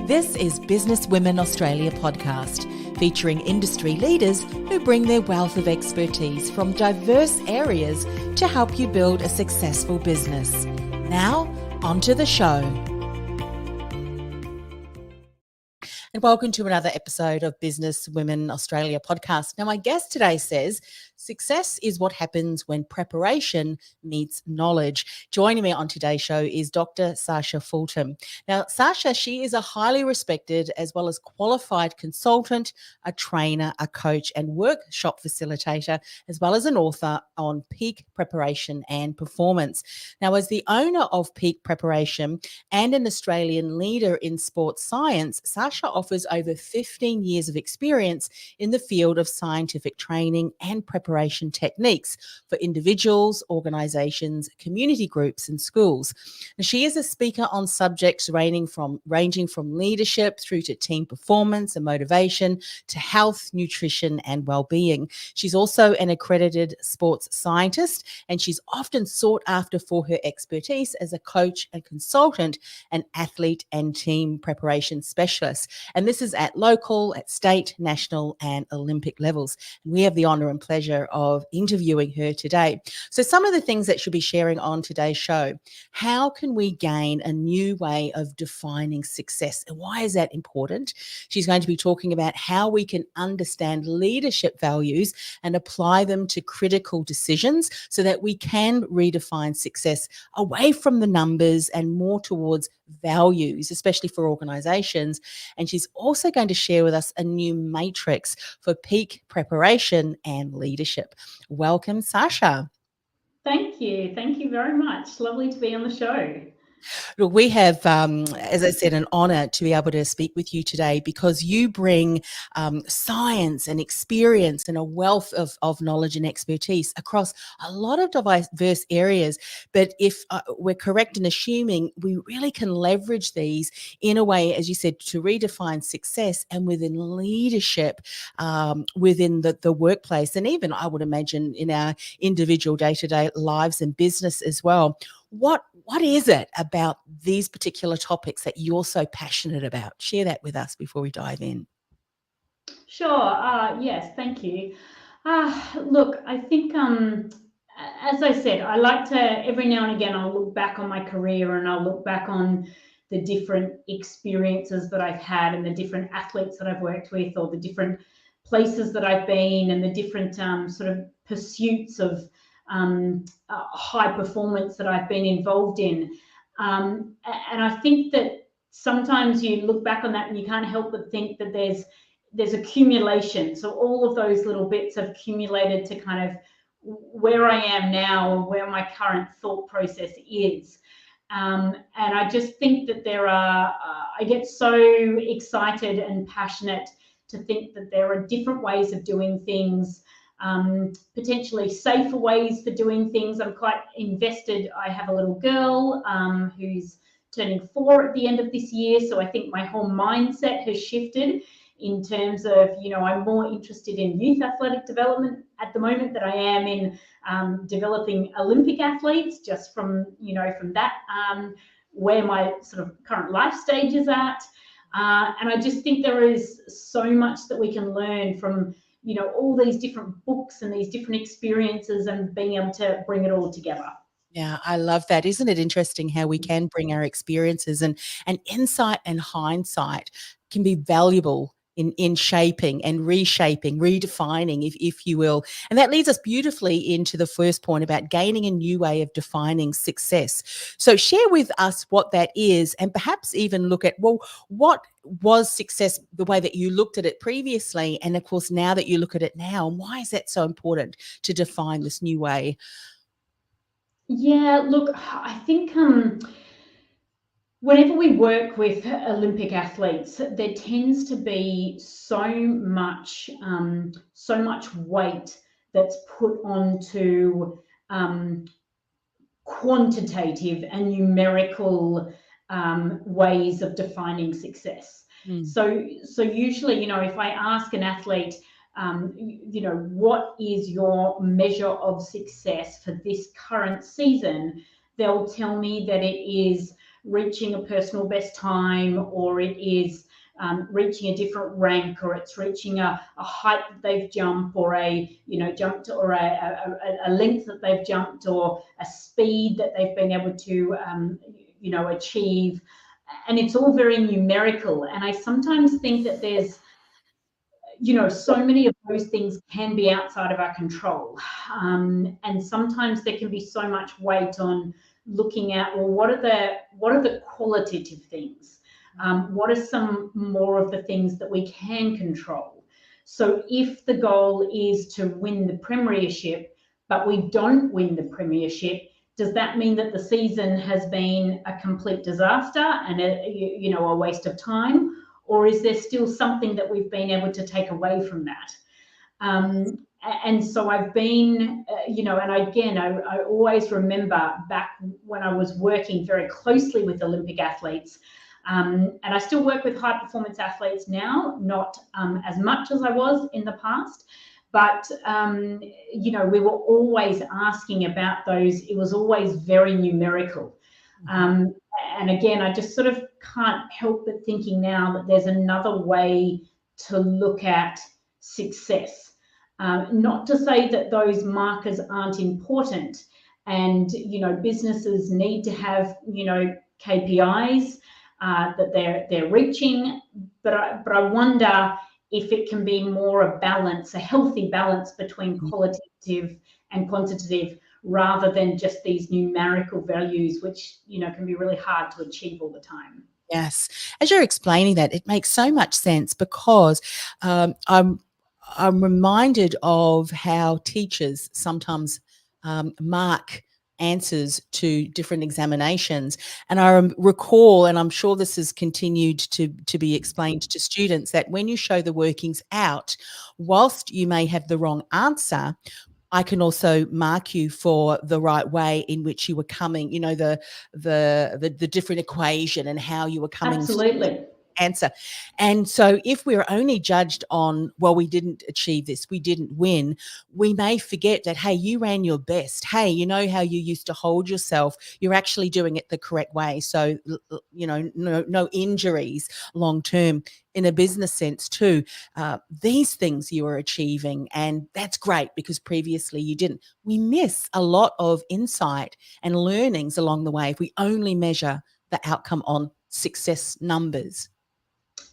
This is Business Women Australia podcast, featuring industry leaders who bring their wealth of expertise from diverse areas to help you build a successful business. Now, onto the show. And welcome to another episode of Business Women Australia podcast. Now, my guest today says, success is what happens when preparation meets knowledge. Joining me on today's show is Dr. Sacha Fulton. Now, Sacha, she is a highly respected as well as qualified consultant, a trainer, a coach and workshop facilitator, as well as an author on peak preparation and performance. Now, as the owner of Peak Preparation and an Australian leader in sports science, Sacha offers over 15 years of experience in the field of scientific training and preparation techniques for individuals, organisations, community groups and schools. Now, she is a speaker on subjects ranging from leadership through to team performance and motivation to health, nutrition and well-being. She's also an accredited sports scientist, and she's often sought after for her expertise as a coach and consultant, an athlete and team preparation specialist. And this is at local, at state, national and Olympic levels. And we have the honour and pleasure of interviewing her today. So some of the things that she'll be sharing on today's show: how can we gain a new way of defining success, and why is that important? She's going to be talking about how we can understand leadership values and apply them to critical decisions so that we can redefine success away from the numbers and more towards values, especially for organizations. And she's also going to share with us a new matrix for peak preparation and leadership. Welcome, Sacha. Thank you. Thank you very much. Lovely to be on the show. Look, we have, as I said, an honour to be able to speak with you today because you bring science and experience and a wealth of knowledge and expertise across a lot of diverse areas. But if we're correct in assuming, we really can leverage these in a way, as you said, to redefine success and within leadership, within the workplace, and even, I would imagine, in our individual day-to-day lives and business as well. What is it about these particular topics that you're so passionate about? Share that with us before we dive in. Sure. Yes, thank you. Look, I think, as I said, I like to, every now and again, I'll look back on my career and I'll look back on the different experiences that I've had and the different athletes that I've worked with, or the different places that I've been and the different sort of pursuits of high performance that I've been involved in. And I think that sometimes you look back on that and you can't help but think that there's accumulation. So all of those little bits have accumulated to kind of where I am now and where my current thought process is. And I just think that I get so excited and passionate to think that there are different ways of doing things, potentially safer ways for doing things. I'm quite invested. I have a little girl who's turning 4 at the end of this year. So I think my whole mindset has shifted in terms of, I'm more interested in youth athletic development at the moment than I am in developing Olympic athletes, just from that, where my sort of current life stage is at. And I just think there is so much that we can learn from all these different books and these different experiences and being able to bring it all together. Yeah, I love that. Isn't it interesting how we can bring our experiences and insight and hindsight can be valuable in shaping and reshaping, redefining, if you will. And that leads us beautifully into the first point about gaining a new way of defining success. So share with us what that is, and perhaps even look at, well, what was success the way that you looked at it previously, and of course now that you look at it now, and why is that so important to define this new way? Yeah, look, I think whenever we work with Olympic athletes, there tends to be so much weight that's put onto quantitative and numerical ways of defining success. So usually, if I ask an athlete, what is your measure of success for this current season, they'll tell me that it is reaching a personal best time, or it is reaching a different rank, or it's reaching a height that they've jumped, or jumped, or a length that they've jumped, or a speed that they've been able to achieve. And it's all very numerical. And I sometimes think that there's so many of those things can be outside of our control. And sometimes there can be so much weight on looking at, well, what are the qualitative things? What are some more of the things that we can control? So if the goal is to win the premiership, but we don't win the premiership, does that mean that the season has been a complete disaster and a waste of time? Or is there still something that we've been able to take away from that? And so I've been, and again, I always remember back when I was working very closely with Olympic athletes, and I still work with high performance athletes now, not as much as I was in the past, but, we were always asking about those. It was always very numerical. And again, I just sort of can't help but thinking now that there's another way to look at success. Not to say that those markers aren't important, and businesses need to have KPIs that they're reaching, but I wonder if it can be more a balance, a healthy balance between qualitative and quantitative, rather than just these numerical values, which can be really hard to achieve all the time. Yes, as you're explaining that, it makes so much sense, because I'm reminded of how teachers sometimes mark answers to different examinations. And I recall, and I'm sure this has continued to be explained to students, that when you show the workings out, whilst you may have the wrong answer, I can also mark you for the right way in which you were coming, the different equation and how you were coming. Absolutely. Answer. And so if we're only judged on, well, we didn't achieve this, we didn't win, we may forget that, hey, you ran your best. Hey, you know how you used to hold yourself, you're actually doing it the correct way. So, no injuries long term. In a business sense too, these things you are achieving, and that's great because previously you didn't. We miss a lot of insight and learnings along the way if we only measure the outcome on success numbers.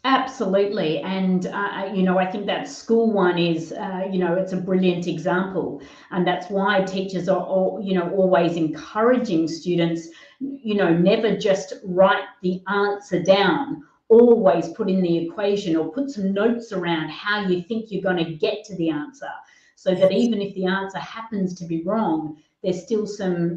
Absolutely. And, I think that school one is, it's a brilliant example. And that's why teachers are, always encouraging students, never just write the answer down, always put in the equation or put some notes around how you think you're going to get to the answer. So that even if the answer happens to be wrong, there's still some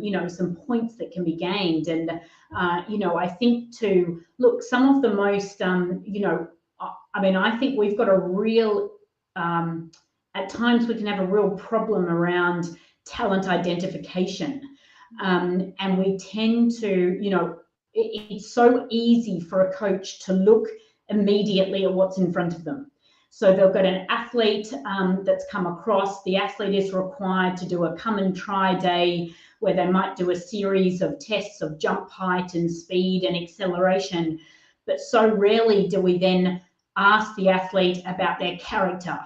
points that can be gained. And, I think to look, some of the most, I think we've got a real, at times we can have a real problem around talent identification. And we tend to, it's so easy for a coach to look immediately at what's in front of them. So they've got an athlete that's come across. The athlete is required to do a come and try day where they might do a series of tests of jump height and speed and acceleration. But so rarely do we then ask the athlete about their character,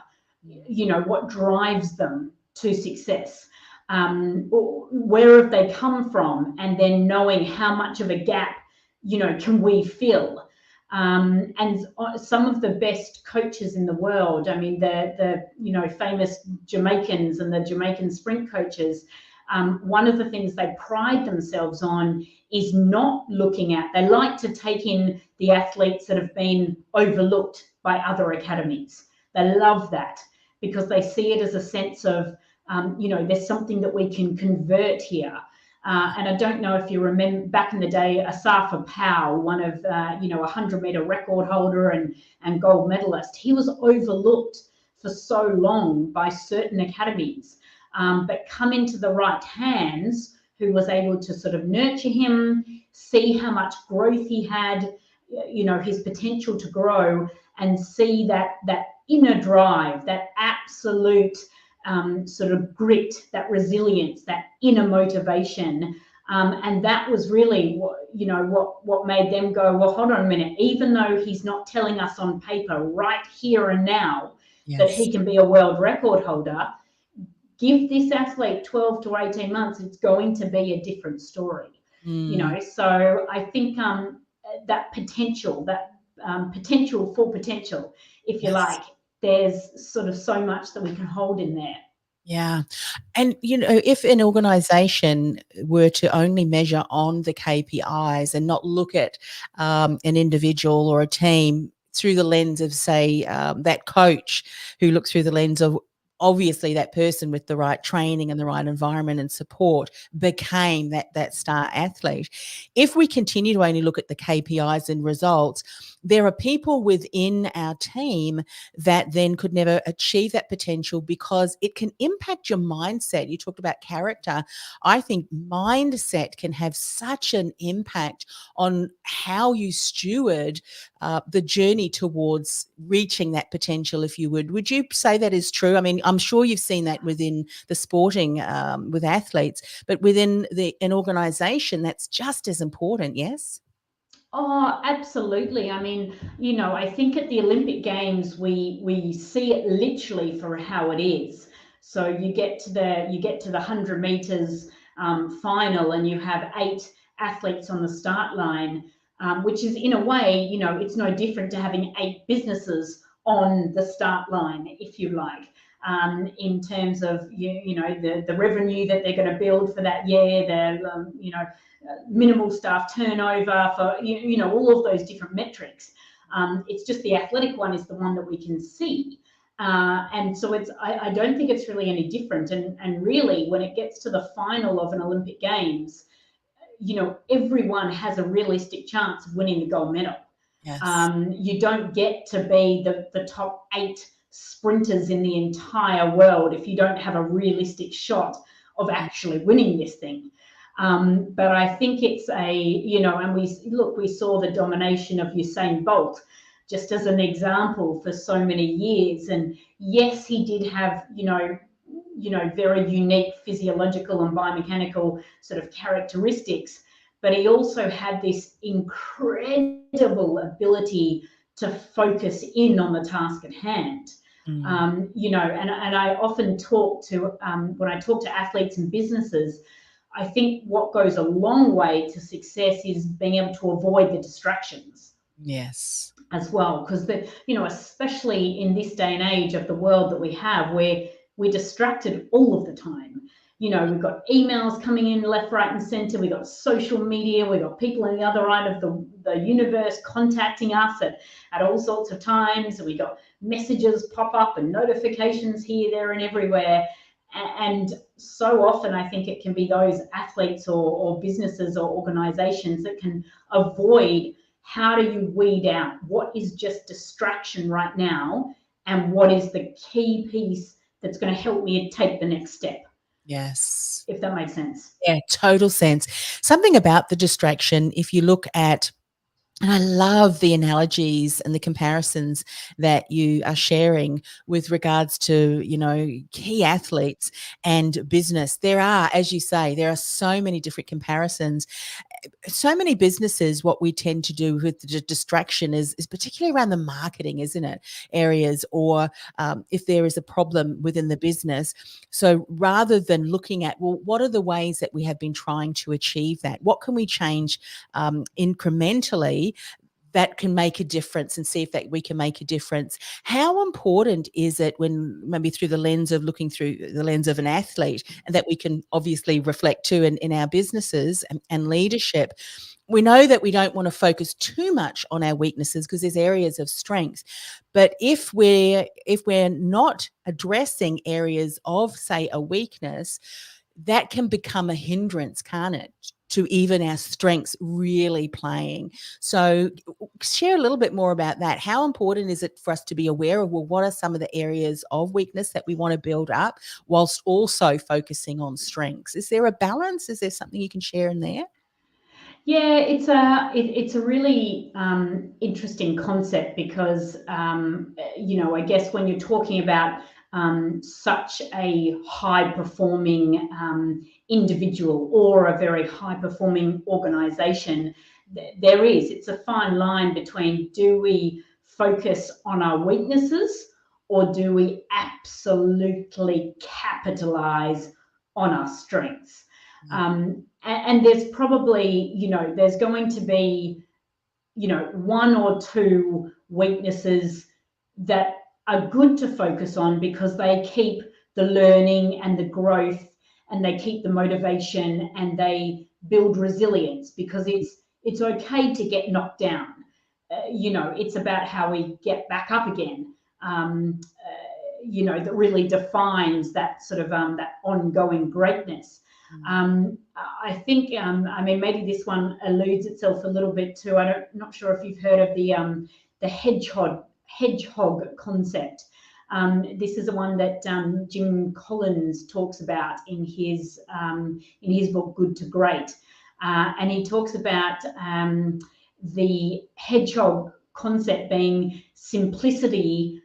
what drives them to success. Where have they come from? And then knowing how much of a gap, can we fill? And some of the best coaches in the world, the famous Jamaicans and the Jamaican sprint coaches, one of the things they pride themselves on is not looking at, they like to take in the athletes that have been overlooked by other academies. They love that because they see it as a sense of, there's something that we can convert here. And I don't know if you remember back in the day, Sacha Fulton, one of, 100-meter record holder and gold medalist, he was overlooked for so long by certain academies, but come into the right hands, who was able to sort of nurture him, see how much growth he had, his potential to grow, and see that inner drive, that absolute sort of grit, that resilience, that inner motivation, And that was really what made them go, well, hold on a minute, even though he's not telling us on paper right here and now that Yes. he can be a world record holder, give this athlete 12 to 18 months, it's going to be a different story. So I think that potential, full potential, if you Yes. like, there's sort of so much that we can hold in there. Yeah. And, if an organization were to only measure on the KPIs and not look at an individual or a team through the lens of, say, that coach who looks through the lens of, obviously that person with the right training and the right environment and support became that star athlete. If we continue to only look at the KPIs and results, there are people within our team that then could never achieve that potential because it can impact your mindset. You talked about character. I think mindset can have such an impact on how you steward the journey towards reaching that potential, if you would. Would you say that is true? I mean, I'm sure you've seen that within the sporting, with athletes, but within an organisation, that's just as important, yes? Oh, absolutely. I mean, I think at the Olympic Games we see it literally for how it is. So you get to the 100 meters final, and you have 8 athletes on the start line, which is, in a way, it's no different to having 8 businesses on the start line, if you like. In terms of the revenue that they're going to build for that year, minimal staff turnover, for all of those different metrics. It's just the athletic one is the one that we can see. And so I don't think it's really any different. And really, when it gets to the final of an Olympic Games, everyone has a realistic chance of winning the gold medal. Yes. You don't get to be the top 8 sprinters in the entire world if you don't have a realistic shot of actually winning this thing. But I think it's and we saw the domination of Usain Bolt just as an example for so many years. And yes, he did have, very unique physiological and biomechanical sort of characteristics, but he also had this incredible ability to focus in on the task at hand. And I often talk to, when I talk to athletes and businesses, I think what goes a long way to success is being able to avoid the distractions. Yes. As well, because especially in this day and age of the world that we have, where we're distracted all of the time. We've got emails coming in left, right, and center. We've got social media. We've got people on the other end of the universe contacting us at all sorts of times. We got messages pop up and notifications here, there, and everywhere. And so often I think it can be those athletes or businesses or organizations that can avoid. How do you weed out what is just distraction right now and what is the key piece that's going to help me take the next step? Yes. If that makes sense. Yeah, total sense. Something about the distraction, if you look at, and I love the analogies and the comparisons that you are sharing with regards to, key athletes and business. There are, as you say, there are so many different comparisons. So many businesses, what we tend to do with the distraction is particularly around the marketing, isn't it? Areas, or if there is a problem within the business. So rather than looking at, well, what are the ways that we have been trying to achieve that? What can we change incrementally that can make a difference, and see if that we can make a difference? How important is it, when maybe through the lens of looking through the lens of an athlete, and that we can obviously reflect to in our businesses and leadership? We know that we don't want to focus too much on our weaknesses because there's areas of strength. But if we're not addressing areas of, say, a weakness, that can become a hindrance, can't it, to even our strengths really playing? So share a little bit more about that. How important is it for us to be aware of, well, what are some of the areas of weakness that we want to build up whilst also focusing on strengths? Is there a balance? Is there something you can share in there? Yeah, it's a really interesting concept because I guess when you're talking about such a high-performing individual or a very high-performing organisation. It's a fine line between, do we focus on our weaknesses or do we absolutely capitalise on our strengths? And there's probably, there's going to be, one or two weaknesses that are good to focus on because they keep the learning and the growth and they keep the motivation and they build resilience, because it's okay to get knocked down. It's about how we get back up again. That really defines that sort of that ongoing greatness. I think, maybe this one alludes itself a little bit to, not sure if you've heard of the hedgehog concept. This is the one that Jim Collins talks about in his book Good to Great, and he talks about the hedgehog concept being simplicity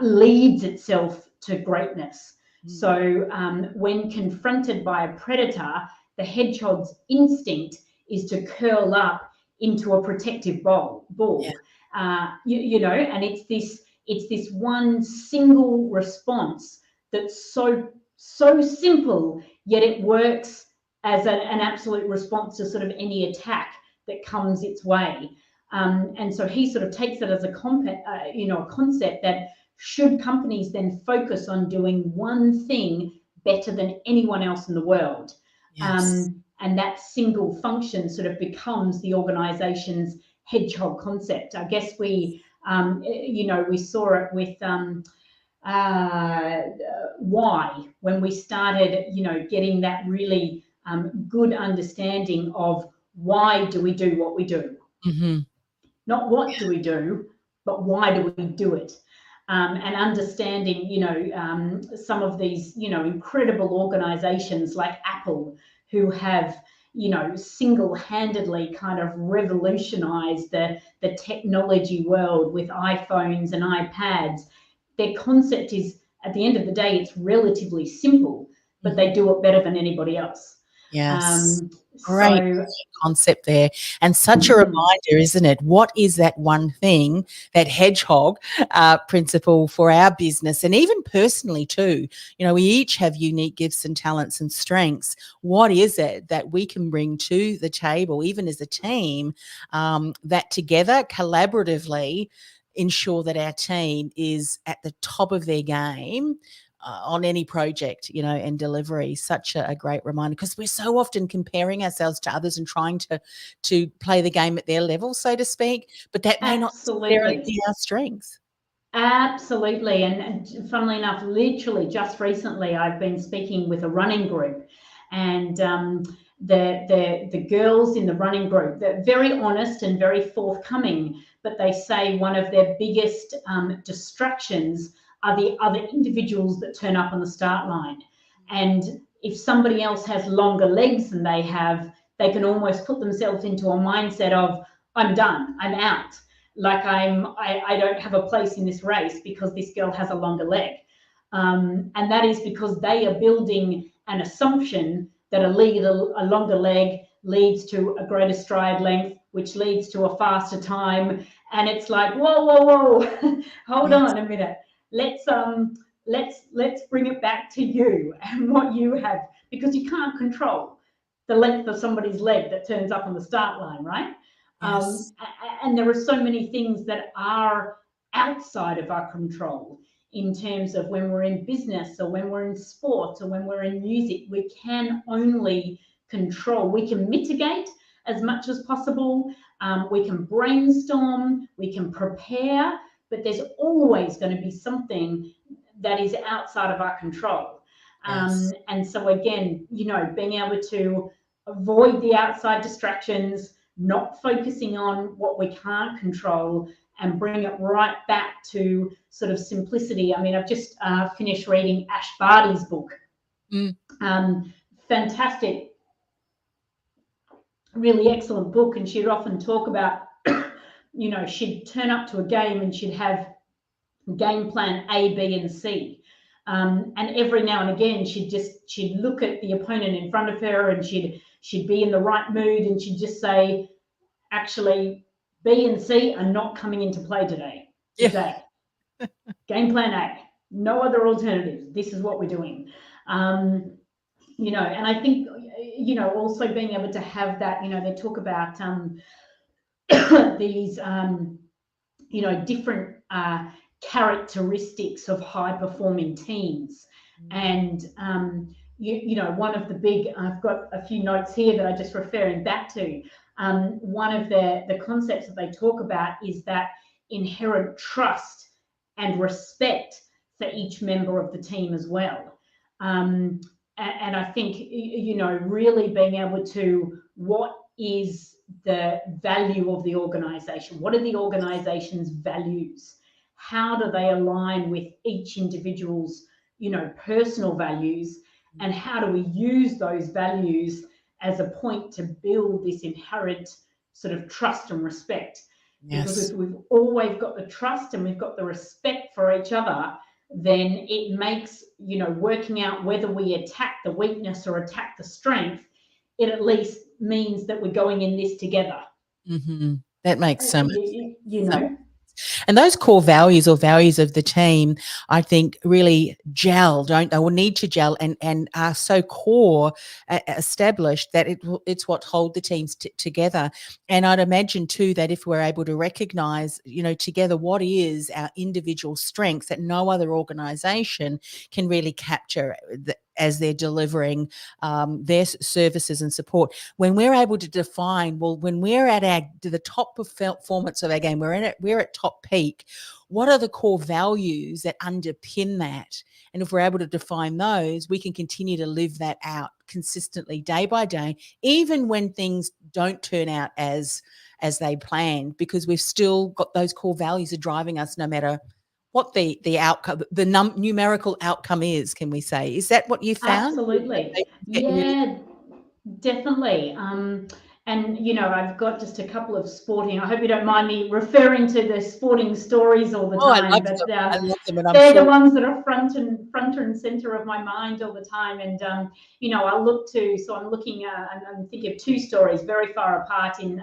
leads itself to greatness. So when confronted by a predator, the hedgehog's instinct is to curl up into a protective ball. Yeah. And it's this one single response that's so simple, yet it works as an absolute response to sort of any attack that comes its way. And so he sort of takes it as a concept that should companies then focus on doing one thing better than anyone else in the world, Yes. and that single function sort of becomes the organization's hedgehog concept. I guess we saw it with why, when we started, getting that really good understanding of why do we do what we do. Mm-hmm. Not what do we do, but why do we do it? And understanding, some of these, incredible organizations like Apple, who have, single-handedly kind of revolutionized the technology world with iPhones and iPads. Their concept is, at the end of the day, it's relatively simple, but they do it better than anybody else. Yes. Great concept there, and such a reminder, isn't it? What is that one thing, that hedgehog principle for our business and even personally too? We each have unique gifts and talents and strengths. What is it that we can bring to the table, even as a team, that together collaboratively ensure that our team is at the top of their game on any project, and delivery? Such a great reminder, because we're so often comparing ourselves to others and trying to play the game at their level, so to speak, but that may not necessarily be our strength. Absolutely. And funnily enough, literally just recently, I've been speaking with a running group, and the girls in the running group, they're very honest and very forthcoming, but they say one of their biggest distractions are the other individuals that turn up on the start line. And if somebody else has longer legs than they have, they can almost put themselves into a mindset of, I'm done, I'm out. Like I don't have a place in this race because this girl has a longer leg. And that is because they are building an assumption that a longer leg leads to a greater stride length, which leads to a faster time. And it's like, whoa, hold on a minute. Let's bring it back to you and what you have, because you can't control the length of somebody's leg that turns up on the start line, right? Yes. And there are so many things that are outside of our control, in terms of when we're in business or when we're in sports or when we're in music. We can only control. We can mitigate as much as possible. We can brainstorm, we can prepare, but there's always going to be something that is outside of our control. Yes. And so again, being able to avoid the outside distractions, not focusing on what we can't control, and bring it right back to sort of simplicity. I mean, I've just finished reading Ash Barty's book. Fantastic, really excellent book. And she'd often talk about, she'd turn up to a game and she'd have game plan A, B, and C. And every now and again, she'd look at the opponent in front of her, and she'd be in the right mood, and she'd just say, actually, B and C are not coming into play today. It's Yeah. A. Game plan A. No other alternatives. This is what we're doing. You know, and I think, you know, also being able to have that, you know, they talk about these, you know, different characteristics of high performing teams. And, you know, one of the big, I've got a few notes here that I just referring back to. One of the concepts that they talk about is that inherent trust and respect for each member of the team as well. And I think, you know, really being able to, what is the value of the organization? What are the organization's values? How do they align with each individual's, you know, personal values? And how do we use those values as a point to build this inherent sort of trust and respect? Because Yes. if we've always got the trust and we've got the respect for each other, then it makes, you know, working out whether we attack the weakness or attack the strength, it at least means that we're going in this together. That makes so much You know. And those core values or values of the team, I think, really gel, don't they? Or need to gel and are so core established that it's what hold the teams together. And I'd imagine too that if we're able to recognise, you know, together what is our individual strengths that no other organisation can really capture as they're delivering their services and support. When we're able to define, well, when we're at the top performance of our game, we're at top peak, what are the core values that underpin that? And if we're able to define those, we can continue to live that out consistently day by day, even when things don't turn out as they planned, because we've still got those core values are driving us no matter what the outcome, the numerical outcome is. Can we say, is that what you found? Absolutely. Yeah, definitely. And, you know, I've got just a couple of sporting, I hope you don't mind me referring to the sporting stories all the I time, love but them. I love them, and I'm they're sure. the ones that are front and center of my mind all the time. And, you know, I look to, so I'm looking, I'm thinking of two stories very far apart in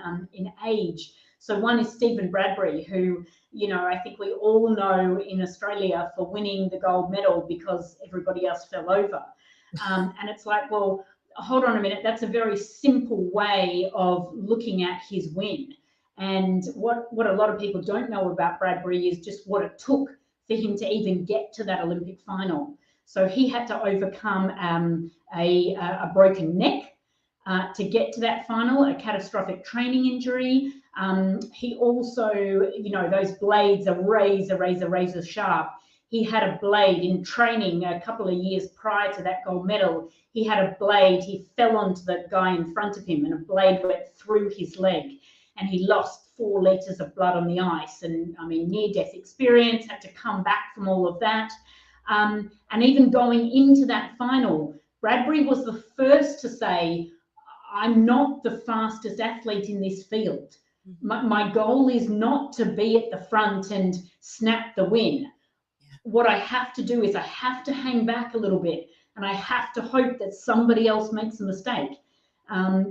age. So one is Stephen Bradbury, who, you know, I think we all know in Australia for winning the gold medal because everybody else fell over. And it's like, well, hold on a minute, that's a very simple way of looking at his win. And what a lot of people don't know about Bradbury is just what it took for him to even get to that Olympic final. So he had to overcome a broken neck to get to that final, a catastrophic training injury. He also, you know, those blades are razor sharp. He had a blade in training a couple of years prior to that gold medal. He had a blade, he fell onto the guy in front of him and a blade went through his leg and he lost 4 litres of blood on the ice. And I mean, near-death experience, had to come back from all of that. And even going into that final, Bradbury was the first to say, I'm not the fastest athlete in this field. My goal is not to be at the front and snap the win. What I have to do is I have to hang back a little bit and I have to hope that somebody else makes a mistake.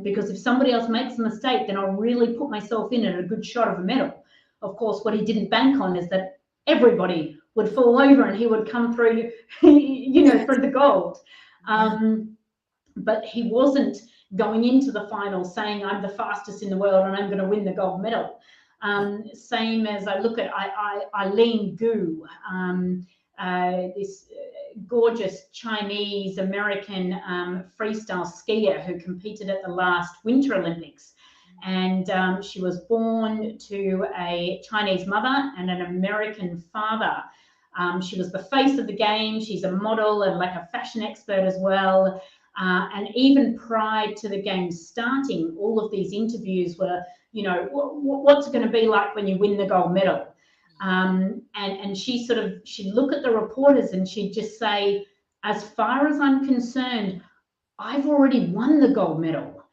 Because if somebody else makes a mistake, then I'll really put myself in at a good shot of a medal. Of course, what he didn't bank on is that everybody would fall over and he would come through, you know, for the gold. But he wasn't going into the final saying, I'm the fastest in the world and I'm going to win the gold medal. Same as I look at Eileen Gu, this gorgeous Chinese American freestyle skier who competed at the last Winter Olympics. And she was born to a Chinese mother and an American father. She was the face of the game. She's a model and like a fashion expert as well. And even prior to the game starting, all of these interviews were, you know, what's it going to be like when you win the gold medal? And she'd look at the reporters and she'd just say, as far as I'm concerned, I've already won the gold medal.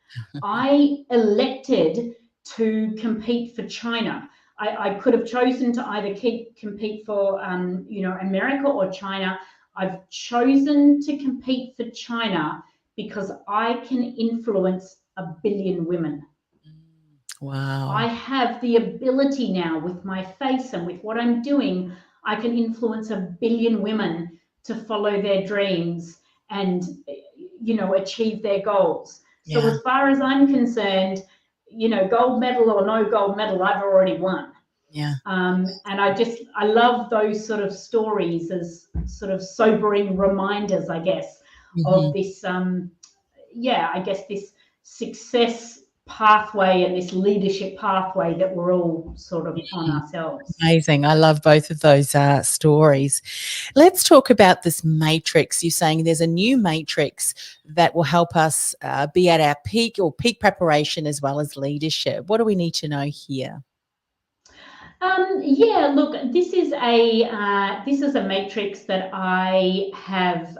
I elected to compete for China. I could have chosen to either compete for, you know, America or China. I've chosen to compete for China because I can influence 1 billion women. Wow. I have the ability now with my face and with what I'm doing, I can influence 1 billion women to follow their dreams and, achieve their goals. So Yeah. as far as I'm concerned, gold medal or no gold medal, I've already won. Yeah. And I love those sort of stories as sort of sobering reminders, I guess, of this, this success pathway and this leadership pathway that we're all sort of on ourselves. Amazing. I love both of those stories. Let's talk about this matrix. You're saying there's a new matrix that will help us be at our peak or peak preparation as well as leadership. What do we need to know here? Look, this is a matrix that I have.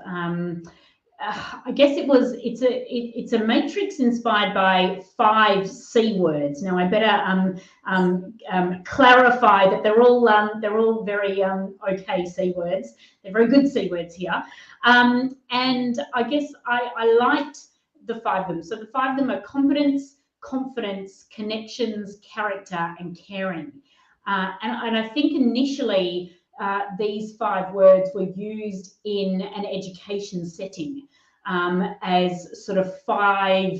I guess it's a matrix inspired by 5 C words. Now I better clarify that they're all very okay C words. They're very good C words here, and I guess I liked the 5 of them. So the 5 of them are competence, confidence, connections, character, and caring. And I think initially these 5 words were used in an education setting as sort of 5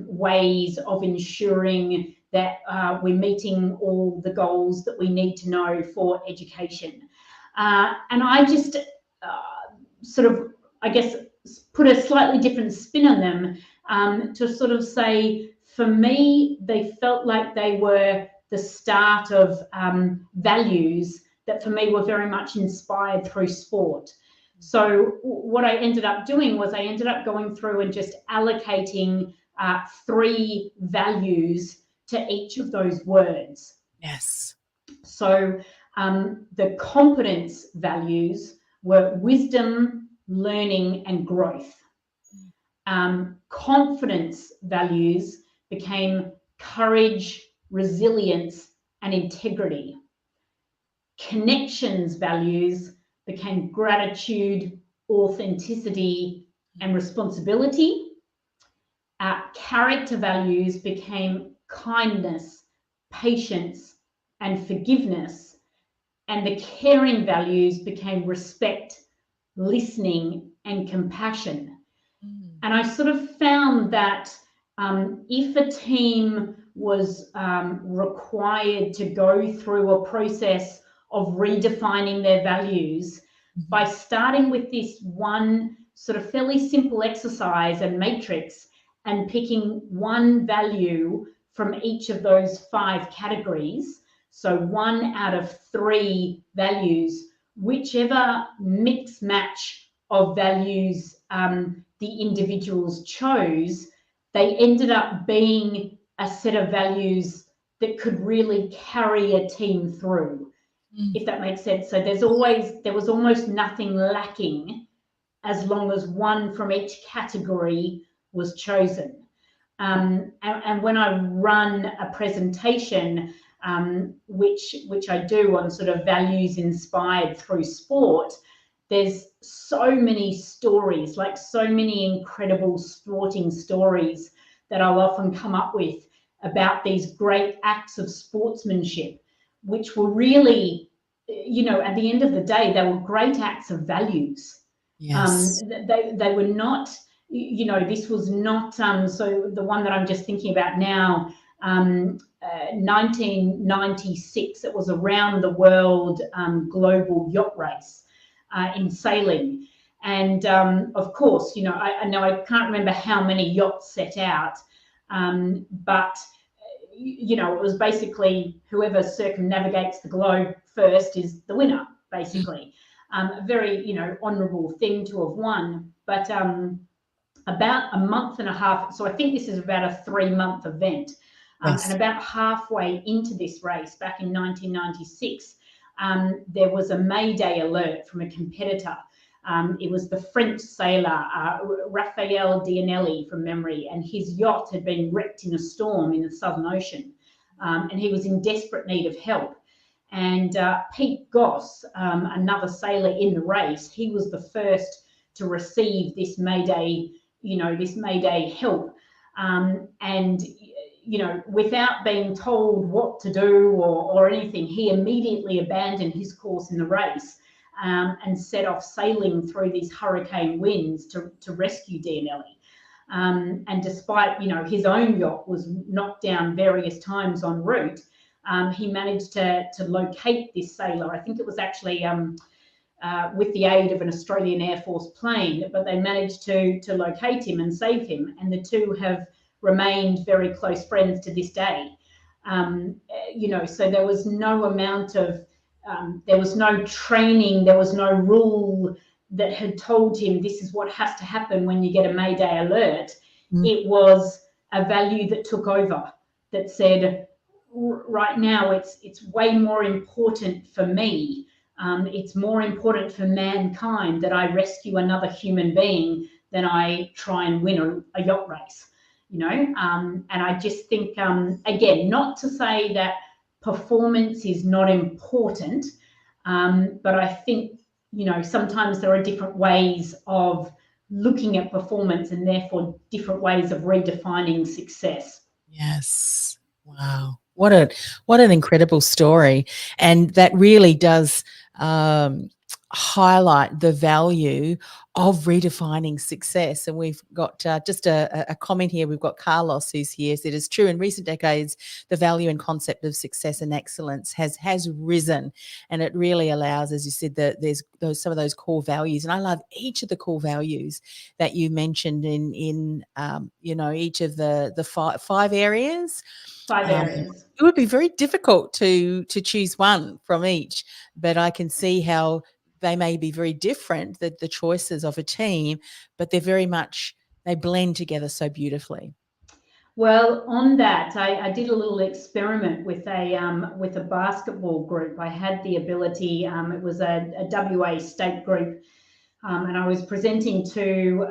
ways of ensuring that we're meeting all the goals that we need to know for education. And I just sort of, I guess, put a slightly different spin on them to sort of say, for me, they felt like they were the start of values that for me were very much inspired through sport. So what I ended up doing was I ended up going through and just allocating 3 values to each of those words. Yes. So the competence values were wisdom, learning, and growth. Confidence values became courage, resilience, and integrity. Connections values became gratitude, authenticity, and responsibility. Character values became kindness, patience, and forgiveness. And the caring values became respect, listening, and compassion. And I sort of found that if a team was required to go through a process of redefining their values, by starting with this one sort of fairly simple exercise and matrix and picking one value from each of those 5 categories, so 1 out of 3 values, whichever mix match of values the individuals chose, they ended up being a set of values that could really carry a team through, if that makes sense. So there was almost nothing lacking as long as one from each category was chosen. And when I run a presentation, which I do on sort of values inspired through sport, there's so many stories, like so many incredible sporting stories that I'll often come up with about these great acts of sportsmanship, which were really, at the end of the day, they were great acts of values. Yes. They were not, this was not, so the one that I'm just thinking about now, 1996, it was around the world global yacht race in sailing. And of course, I know I can't remember how many yachts set out, but it was basically whoever circumnavigates the globe first is the winner, basically. A very, honourable thing to have won. But about a month and a half, so I think this is about a 3-month event. Yes. And about halfway into this race, back in 1996, there was a Mayday alert from a competitor. It was the French sailor, Raphael Dianelli from memory, and his yacht had been wrecked in a storm in the Southern Ocean. And he was in desperate need of help. And Pete Goss, another sailor in the race, he was the first to receive this Mayday, this Mayday help. And without being told what to do or anything, he immediately abandoned his course in the race and set off sailing through these hurricane winds to rescue Nelly. And despite, his own yacht was knocked down various times en route, he managed to locate this sailor. I think it was actually with the aid of an Australian Air Force plane, but they managed to locate him and save him. And the two have remained very close friends to this day. So there was no amount of, there was no training, there was no rule that had told him this is what has to happen when you get a Mayday alert. It was a value that took over, that said, right now it's way more important for me. It's more important for mankind that I rescue another human being than I try and win a yacht race. And I just think, again, not to say that performance is not important, but I think, sometimes there are different ways of looking at performance and therefore different ways of redefining success. Yes. Wow. What an incredible story. And that really does highlight the value of redefining success. And we've got just a comment here. We've got Carlos who's here. Said it's true in recent decades, the value and concept of success and excellence has risen, and it really allows, as you said, that there's some of those core values. And I love each of the core values that you mentioned in each of the five areas. 5 areas. It would be very difficult to choose one from each, but I can see how they may be very different, the choices of a team, but they blend together so beautifully. Well, on that, I did a little experiment with a basketball group. I had the ability, it was a WA state group, and I was presenting to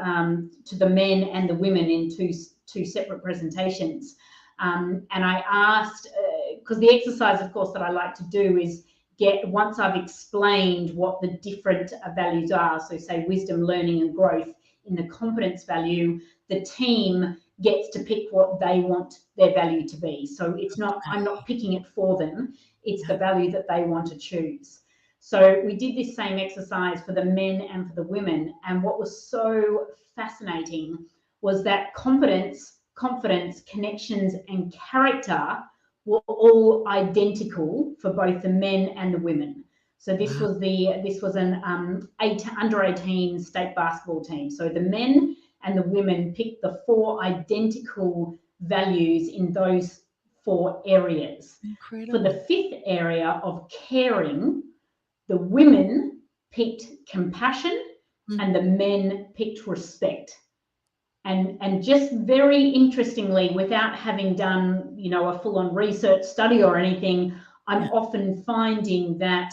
the men and the women in two separate presentations. And I asked, because the exercise, of course, that I like to do is once I've explained what the different values are, so say wisdom, learning and growth in the competence value, the team gets to pick what they want their value to be. So it's not, I'm not picking it for them, it's the value that they want to choose. So we did this same exercise for the men and for the women. And what was so fascinating was that competence, confidence, connections and character were all identical for both the men and the women. So this was an under 18 state basketball team. So the men and the women picked the 4 identical values in those 4 areas. Incredible. For the 5th area of caring, the women picked compassion and the men picked respect. And just very interestingly, without having done, a full-on research study or anything, I'm often finding that,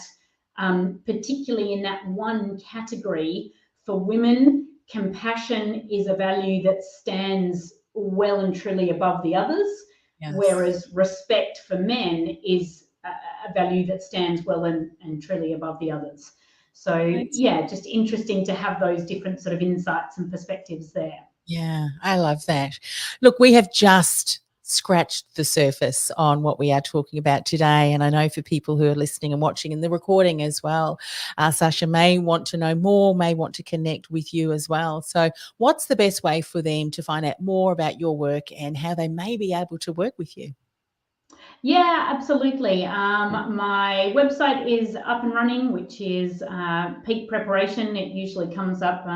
particularly in that one category, for women, compassion is a value that stands well and truly above the others, whereas respect for men is a value that stands well and truly above the others. So, just interesting to have those different sort of insights and perspectives there. Yeah, I love that. Look, we have just scratched the surface on what we are talking about today. And I know for people who are listening and watching and the recording as well, Sacha may want to know more, may want to connect with you as well. So what's the best way for them to find out more about your work and how they may be able to work with you? Yeah, absolutely. My website is up and running, which is Peak Preparation. It usually comes up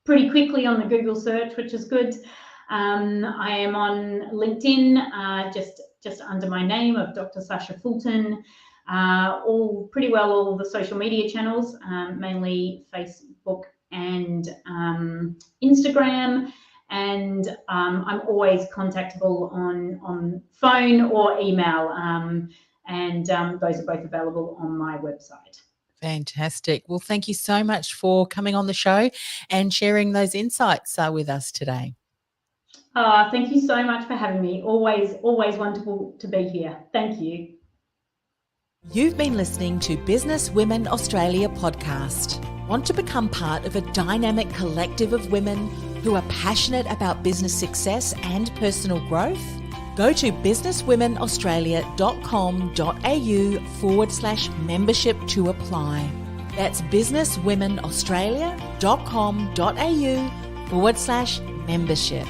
pretty quickly on the Google search, which is good. I am on LinkedIn, just under my name of Dr. Sacha Fulton. All the social media channels, mainly Facebook and Instagram. And I'm always contactable on phone or email, and those are both available on my website. Fantastic. Well, thank you so much for coming on the show and sharing those insights with us today. Thank you so much for having me. Always wonderful to be here. Thank you. You've been listening to Business Women Australia podcast. Want to become part of a dynamic collective of women who are passionate about business success and personal growth? Go to businesswomenaustralia.com.au/membership to apply. That's businesswomenaustralia.com.au/membership.